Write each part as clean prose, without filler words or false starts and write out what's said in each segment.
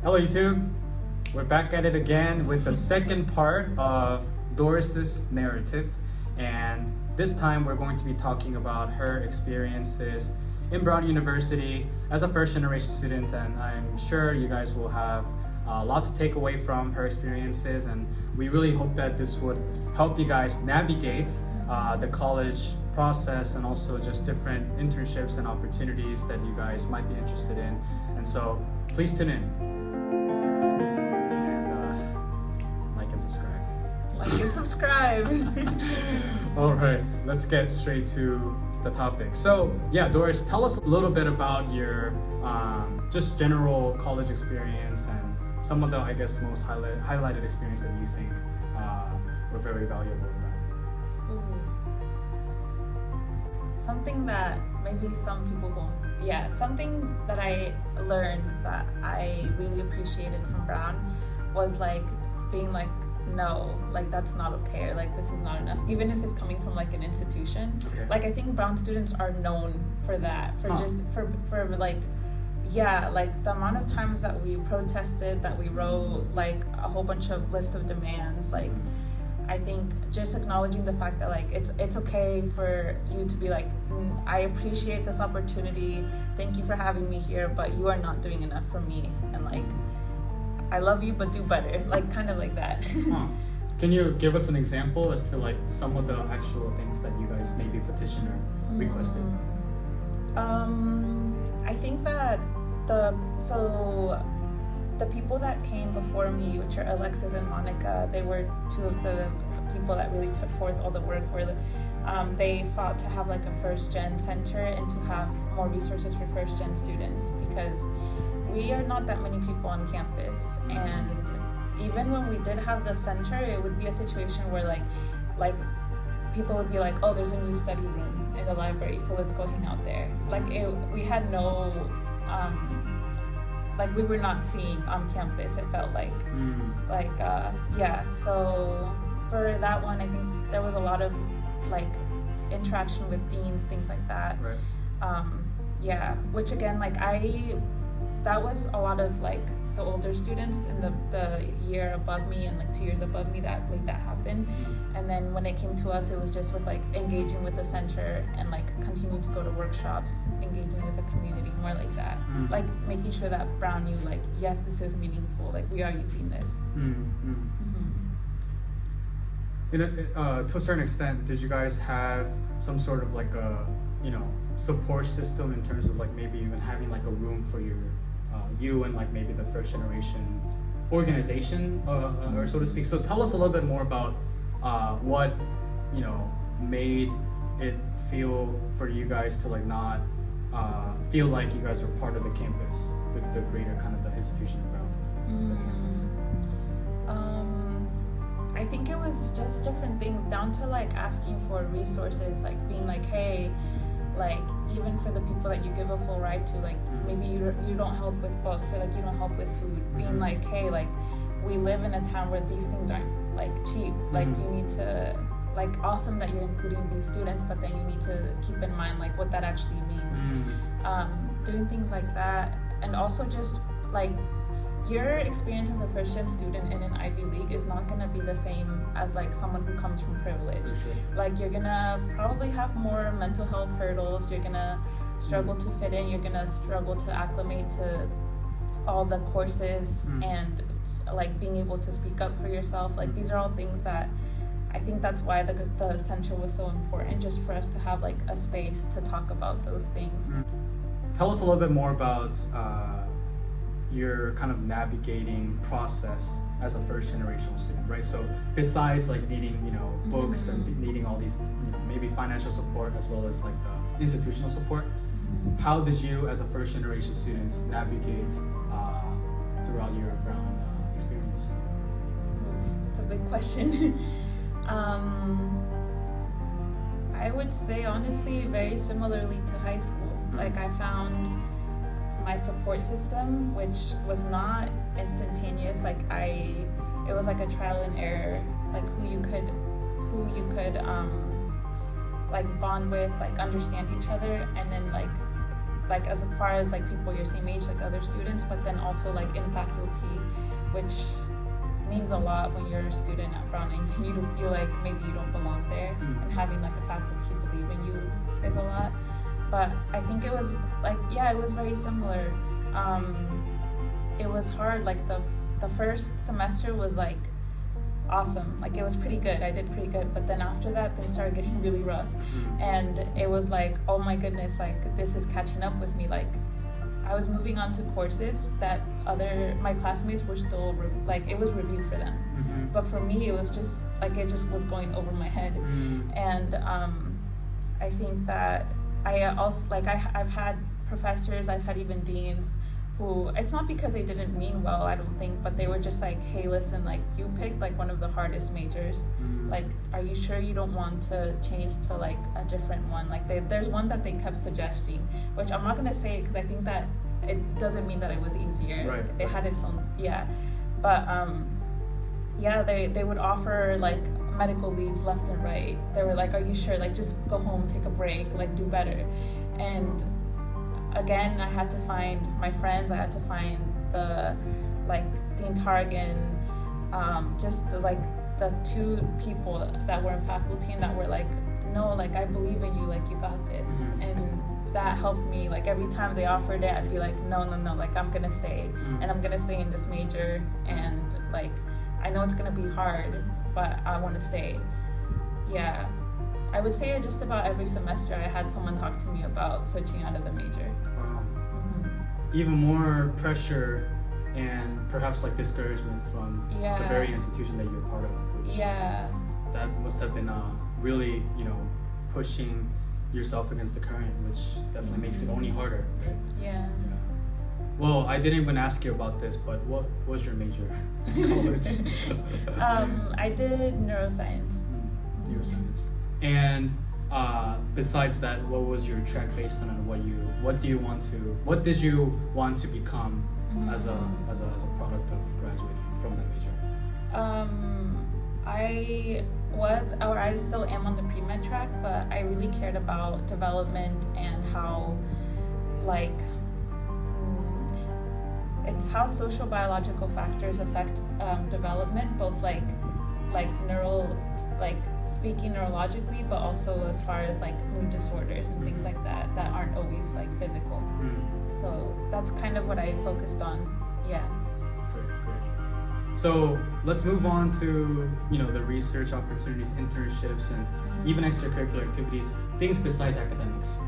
Hello YouTube, we're back at it again with the second part of Doris's narrative, and this time we're going to be talking about her experiences in Brown University as a first generation student, and I'm sure you guys will have a lot to take away from her experiences, and we really hope that this would help you guys navigate the college process and also just different internships and opportunities that you guys might be interested in. And so please tune in and like and subscribe. Like and subscribe. All right, let's get straight to the topic. So yeah, Doris, tell us a little bit about your just general college experience and some of the, I guess, most highlighted experience that you think were very valuable about. Something that maybe some people won't. Yeah, something that I learned that I really appreciated from Brown was like being like, no, like that's not okay, or like this is not enough, even if it's coming from like an institution. Okay. Like I think Brown students are known for that, for just for like, yeah, like the amount of times that we protested, that we wrote like a whole bunch of list of demands, like I think just acknowledging the fact that like it's okay for you to be like, I appreciate this opportunity, thank you for having me here, but you are not doing enough for me, and like I love you but do better, like kind of like that. Can you give us an example as to like some of the actual things that you guys maybe petitioned or requested? I think that the people that came before me, which are Alexis and Monica, they were two of the people that really put forth all the work where they fought to have like a first gen center and to have more resources for first gen students, because we are not that many people on campus, and even when we did have the center, it would be a situation where like people would be like, oh, there's a new study room in the library, so let's go hang out there. Like we had no like we were not seeing on campus, it felt like. Yeah, so for that one, I think there was a lot of like interaction with deans, things like that. Right. Yeah, which again, like that was a lot of like the older students in the year above me and like 2 years above me that made that happen. And then when it came to us, it was just with like engaging with the center and like continuing to go to workshops, engaging with the community, more like that. Like making sure that Brown knew like, yes, this is meaningful, like we are using this. You know, to a certain extent, did you guys have some sort of like a, support system in terms of like maybe even having like a room for you and like maybe the first generation organization, or so to speak? So tell us a little bit more about what made it feel for you guys to like not feel like you guys were part of the campus, the greater kind of the institution around. If that makes sense. I think it was just different things, down to like asking for resources, like being like, hey, like even for the people that you give a full ride to, like maybe you don't help with books, or like you don't help with food, being like, hey, like we live in a town where these things aren't like cheap, like you need to, like awesome that you're including these students, but then you need to keep in mind like what that actually means. Doing things like that, and also just like your experience as a first-gen student in an Ivy League is not gonna be the same as like someone who comes from privilege. Sure. Like you're gonna probably have more mental health hurdles, you're gonna struggle to fit in, you're gonna struggle to acclimate to all the courses, and like being able to speak up for yourself. Like these are all things that I think that's why the center was so important, just for us to have like a space to talk about those things. Tell us a little bit more about your kind of navigating process as a first generational student, right? So besides like needing, books and needing all these, maybe financial support as well as like the institutional support, how did you as a first generation student navigate throughout your Brown experience? It's a big question. I would say honestly very similarly to high school. Like I found my support system, which was not instantaneous. Like it was like a trial and error, like who you could like bond with, like understand each other, and then like like as far as like people your same age, like other students, but then also like in faculty, which means a lot when you're a student at Browning, for you to feel like maybe you don't belong there, and having like a faculty believe in you is a lot. But I think it was like, yeah, it was very similar. It was hard. Like the first semester was like awesome, like it was pretty good, I did pretty good, but then after that things started getting really rough, and it was like, oh my goodness, like this is catching up with me. Like I was moving on to courses that my classmates were still like it was reviewed for them, but for me it was just like it just was going over my head. And I think that I also like I've had professors, I've had even deans who, it's not because they didn't mean well, I don't think, but they were just like, hey, listen, like you picked like one of the hardest majors, like are you sure you don't want to change to like a different one? Like there's one that they kept suggesting, which I'm not gonna say because I think that it doesn't mean that it was easier. Right. It had its own, yeah, but yeah, they would offer like medical leaves left and right. They were like, are you sure, like just go home, take a break, like do better. And again, I had to find my friends, I had to find the like Dean Targan, just like the two people that were in faculty and that were like, no, like I believe in you, like you got this. And that helped me. Like every time they offered it, I'd be like, no, like I'm gonna stay, and I'm gonna stay in this major, and like I know it's gonna be hard, but I want to stay. Yeah, I would say just about every semester I had someone talk to me about switching out of the major. Wow. Even more pressure and perhaps like discouragement from the very institution that you're part of, which that must have been really, pushing yourself against the current, which definitely makes it only harder, right? Yeah. Well, I didn't even ask you about this, but what was your major in college? I did neuroscience. Neuroscience. And besides that, what was your track based on, and what did you want to become as a product of graduating from that major? I still am on the pre-med track, but I really cared about development and how it's how social biological factors affect development, both like speaking neurologically, but also as far as like mood disorders and things like that aren't always like physical. So that's kind of what I focused on. Yeah. Great. So let's move on to the research opportunities, internships, and even extracurricular activities, things besides academics.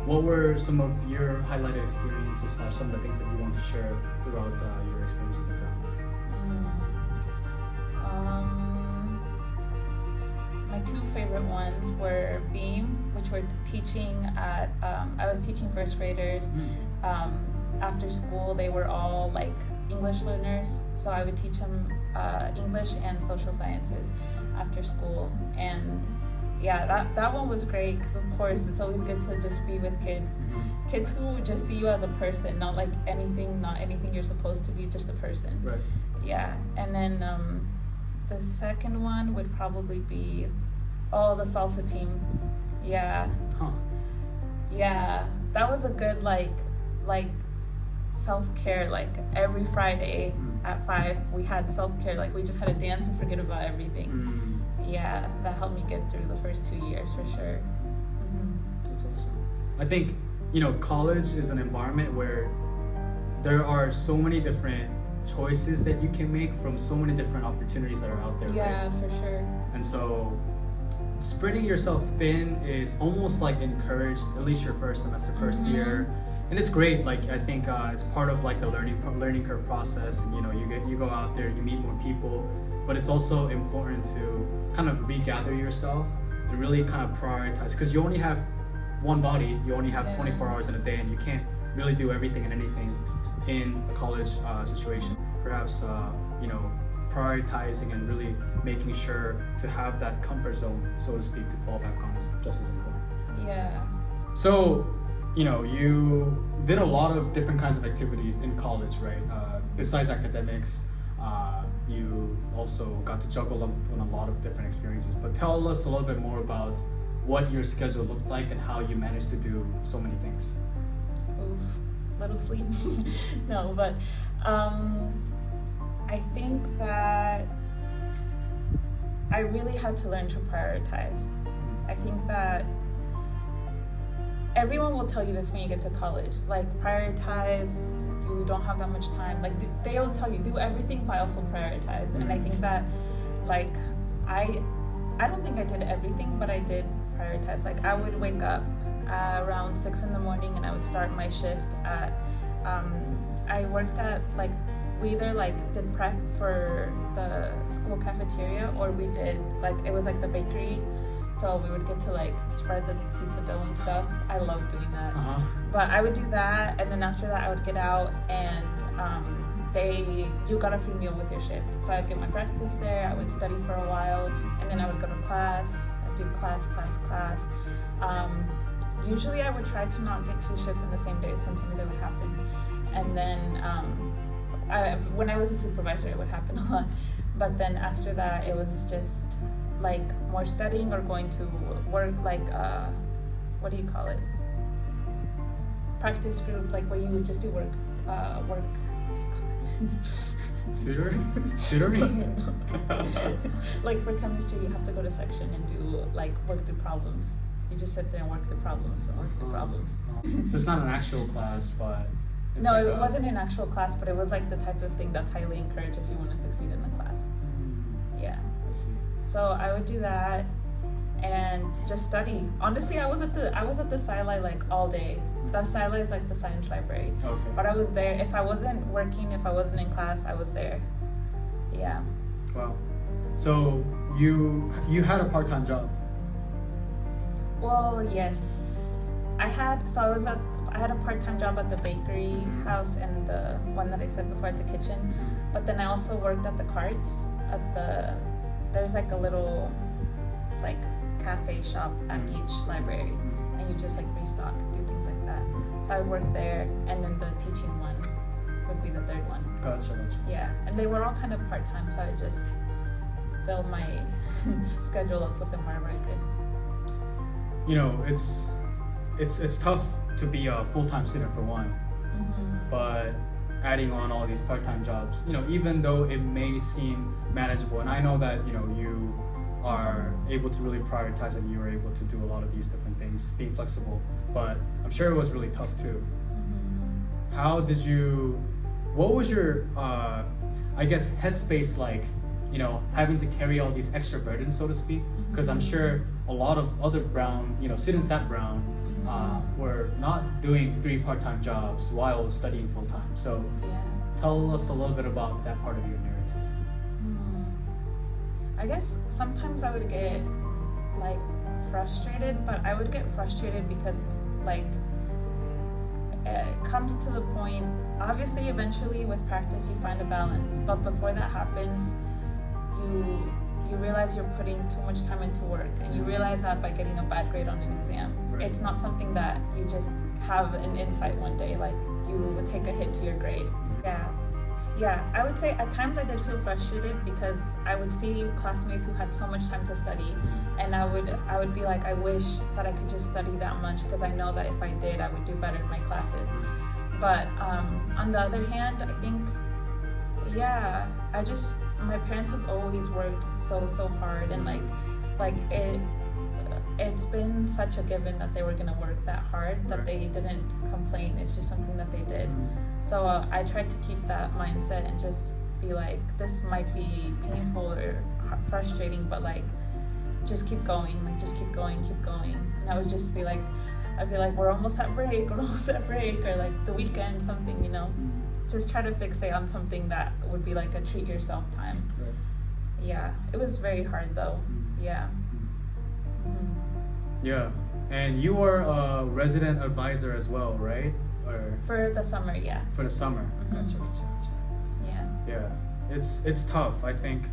What were some of your highlighted experiences / some of the things that you want to share throughout your experiences in Brown? My two favorite ones were Beam, which were teaching at, I was teaching first graders. After school, they were all like English learners, so I would teach them English and social sciences after school. And yeah, that one was great because of course it's always good to just be with kids who just see you as a person, not anything you're supposed to be, just a person. Right. Yeah. And then the second one would probably be the salsa team. Yeah. Yeah, that was a good like self-care. Like every Friday at 5 we had self-care, like we just had a dance and forget about everything. Yeah, that helped me get through the first 2 years for sure. That's awesome. I think college is an environment where there are so many different choices that you can make from so many different opportunities that are out there. Yeah, right? For sure. And so spreading yourself thin is almost like encouraged, at least your first semester, first year. And it's great. Like I think it's part of like the learning curve process, and you go out there, you meet more people, but it's also important to kind of regather yourself and really kind of prioritize, because you only have one body, you only have 24 hours in a day, and you can't really do everything and anything in a college situation. Perhaps prioritizing and really making sure to have that comfort zone, so to speak, to fall back on is just as important. Yeah. So you did a lot of different kinds of activities in college, right? Besides academics, you also got to juggle on a lot of different experiences. But tell us a little bit more about what your schedule looked like and how you managed to do so many things. little sleep. No, but I think that I really had to learn to prioritize. I think that everyone will tell you this when you get to college, like prioritize, you don't have that much time. Like they'll tell you do everything but also prioritize. And I think that like I don't think I did everything, but I did prioritize. Like I would wake up around 6 in the morning and I would start my shift at I worked at like we either like did prep for the school cafeteria or we did like it was like the bakery, so we would get to like spread the pizza dough and stuff. I love doing that. But I would do that, and then after that I would get out and you got a free meal with your shift, so I'd get my breakfast there. I would study for a while and then I would go to class. I'd do class. Usually I would try to not get 2 shifts in the same day. Sometimes it would happen. And then when I was a supervisor, it would happen a lot. But then after that, it was just like more studying or going to work, like, what do you call it? Practice group, like where you would just do work. Tutoring? Like for chemistry, you have to go to section and do like work through problems. You just sit there and work through problems. So it's not an actual class, but it's no, like it wasn't an actual class, but it was like the type of thing that's highly encouraged if you want to succeed in the class. Yeah. I see. So I would do that and just study. Honestly, I was at the SciLi like all day. The SciLi is like the science library. Okay. But I was there. If I wasn't working, if I wasn't in class, I was there. Yeah. Wow. So you had a part-time job. Well, yes. I had a part-time job at the bakery house and the one that I said before at the kitchen. But then I also worked at the carts there's like a little like cafe shop at each library, and you just like restock, do things like that. So I would work there, and then the teaching one would be the third one. Gotcha. Yeah, and they were all kind of part-time, so I would just fill my schedule up with them wherever I could. You know, it's tough to be a full-time student for one, but adding on all these part-time jobs, you know, even though it may seem manageable, and I know that, you know, you are able to really prioritize and you are able to do a lot of these different things, being flexible, but I'm sure it was really tough too. What was your, I guess, headspace like, you know, having to carry all these extra burdens, so to speak? Because I'm sure a lot of other Brown, you know, students at Brown were not doing 3 part-time jobs while studying full-time. So tell us a little bit about that part of your narrative. I guess sometimes I would get like frustrated, but I would get frustrated because like it comes to the point, obviously eventually with practice you find a balance, but before that happens, you realize you're putting too much time into work, and you realize that by getting a bad grade on an exam. Right. It's not something that you just have an insight one day, like you would take a hit to your grade. Yeah, I would say at times I did feel frustrated because I would see classmates who had so much time to study, and I would be like, I wish that I could just study that much, because I know that if I did, I would do better in my classes. But on the other hand, I think, my parents have always worked so hard, and like it's been such a given that they were gonna work that hard that they didn't complain. It's just something that they did. So I tried to keep that mindset and just be like, this might be painful or frustrating, but like just keep going, and I would just be like, I'd be like, we're almost at break, or like the weekend, something, you know. Just try to fixate on something that would be like a treat yourself time. Right. Yeah, it was very hard though. Yeah. Yeah, and you were a resident advisor as well, right? Or for the summer, yeah. For the summer. Gotcha. Yeah, it's tough. I think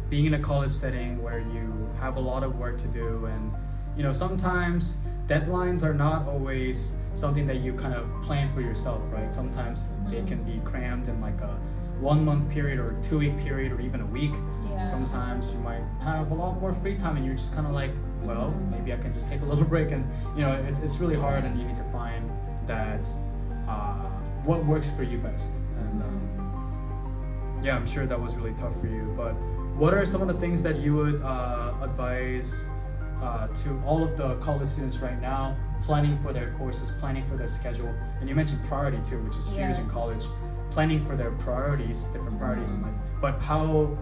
being in a college setting where you have a lot of work to do, and you know, sometimes deadlines are not always something that you kind of plan for yourself, right? Sometimes they can be crammed in like a 1 month period or 2 week period or even a week. Yeah. Sometimes you might have a lot more free time and you're just kind of like, well, maybe I can just take a little break, and you know, it's really hard, and you need to find that what works for you best. And yeah, I'm sure that was really tough for you. But what are some of the things that you would advise to all of the college students right now, planning for their courses, planning for their schedule? And you mentioned priority too, which is huge in college. Planning for their priorities, different priorities in life. But how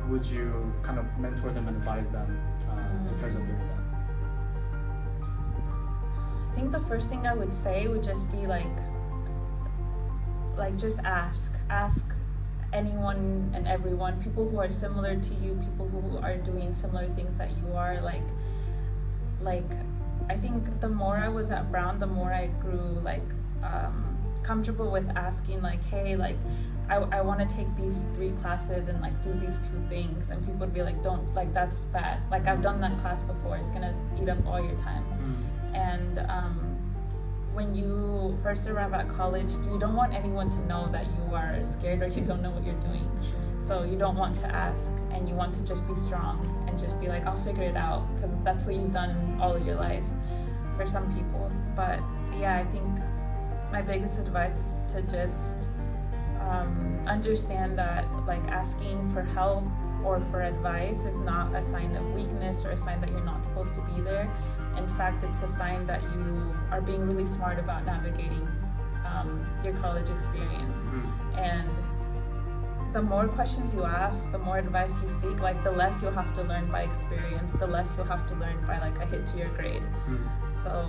would you kind of mentor them and advise them in terms of doing that? I think the first thing I would say would just be like just ask anyone and everyone, people who are similar to you, people who are doing similar things that you are. Like I think the more I was at Brown, the more I grew comfortable with asking, like, hey, like I want to take these 3 classes and like do these 2 things, and people would be like, don't, like, that's bad, like I've done that class before, it's gonna eat up all your time. And when you first arrive at college, you don't want anyone to know that you are scared or you don't know what you're doing. So you don't want to ask, and you want to just be strong and just be like, I'll figure it out, because that's what you've done all of your life for some people. But yeah, I think my biggest advice is to just understand that like asking for help or for advice is not a sign of weakness or a sign that you're not supposed to be there. In fact, it's a sign that you are being really smart about navigating your college experience. And the more questions you ask, the more advice you seek, like the less you'll have to learn by experience, the less you'll have to learn by like a hit to your grade. So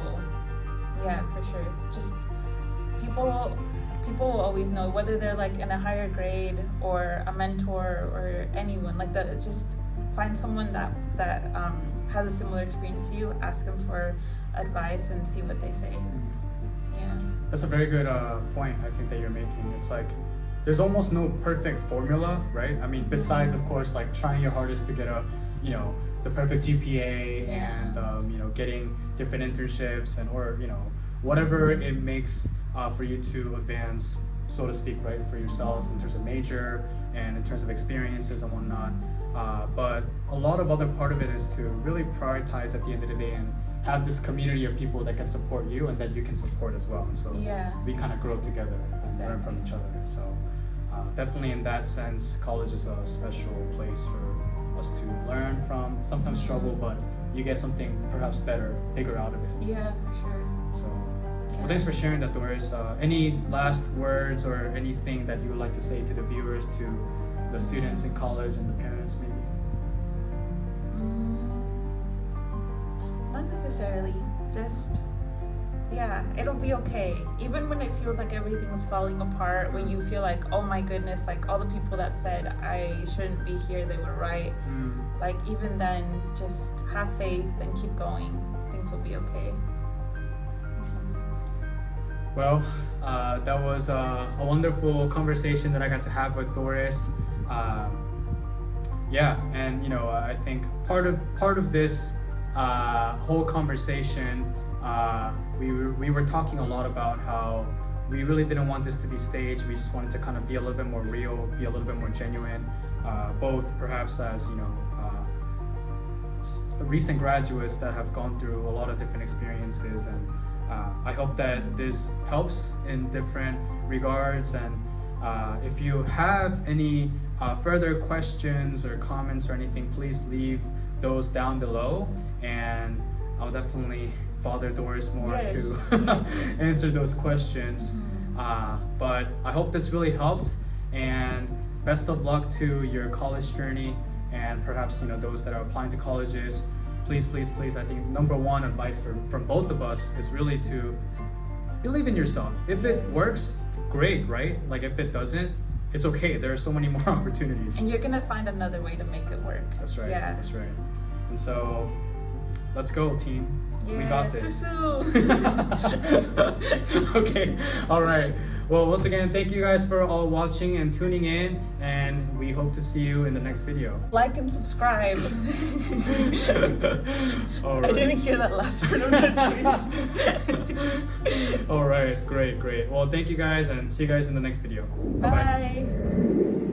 yeah, for sure. Just people will always know, whether they're like in a higher grade or a mentor or anyone, like that. Just find someone that has a similar experience to you, ask them for advice and see what they say. Yeah, that's a very good point I think that you're making. It's like there's almost no perfect formula, right? I mean, besides of course like trying your hardest to get the perfect GPA and getting different internships and or whatever it makes for you to advance, so to speak, right, for yourself in terms of major and in terms of experiences and whatnot. But a lot of other part of it is to really prioritize at the end of the day and have this community of people that can support you and that you can support as well. And so we kind of grow together and learn from each other. So definitely in that sense, college is a special place for us to learn from, sometimes struggle, but you get something perhaps better, bigger out of it. Yeah, for sure. So, well, thanks for sharing that, Doris. Any last words or anything that you would like to say to the viewers, to the students in college and the parents maybe? Not necessarily. Just, it'll be okay. Even when it feels like everything's falling apart, when you feel like, oh my goodness, like all the people that said I shouldn't be here, they were right. Like even then, just have faith and keep going. Things will be okay. Well, that was a wonderful conversation that I got to have with Doris. And I think part of this whole conversation, we were talking a lot about how we really didn't want this to be staged. We just wanted to kind of be a little bit more real, be a little bit more genuine, both perhaps as recent graduates that have gone through a lot of different experiences, and I hope that this helps in different regards. And if you have any further questions or comments or anything, please leave those down below, and I'll definitely bother Doris more to answer those questions. But I hope this really helped, and best of luck to your college journey, and perhaps those that are applying to colleges. Please, I think number one advice from both of us is really to believe in yourself. If it works, great, right? Like if it doesn't, it's okay. There are so many more opportunities. And you're gonna find another way to make it work. That's right. Yeah. That's right. And so, let's go, team. We got this. Okay. All right. Well, once again, thank you guys for all watching and tuning in, and we hope to see you in the next video. Like and subscribe. All right. I didn't hear that last part of that. All right. Great. Well, thank you guys, and see you guys in the next video. Bye.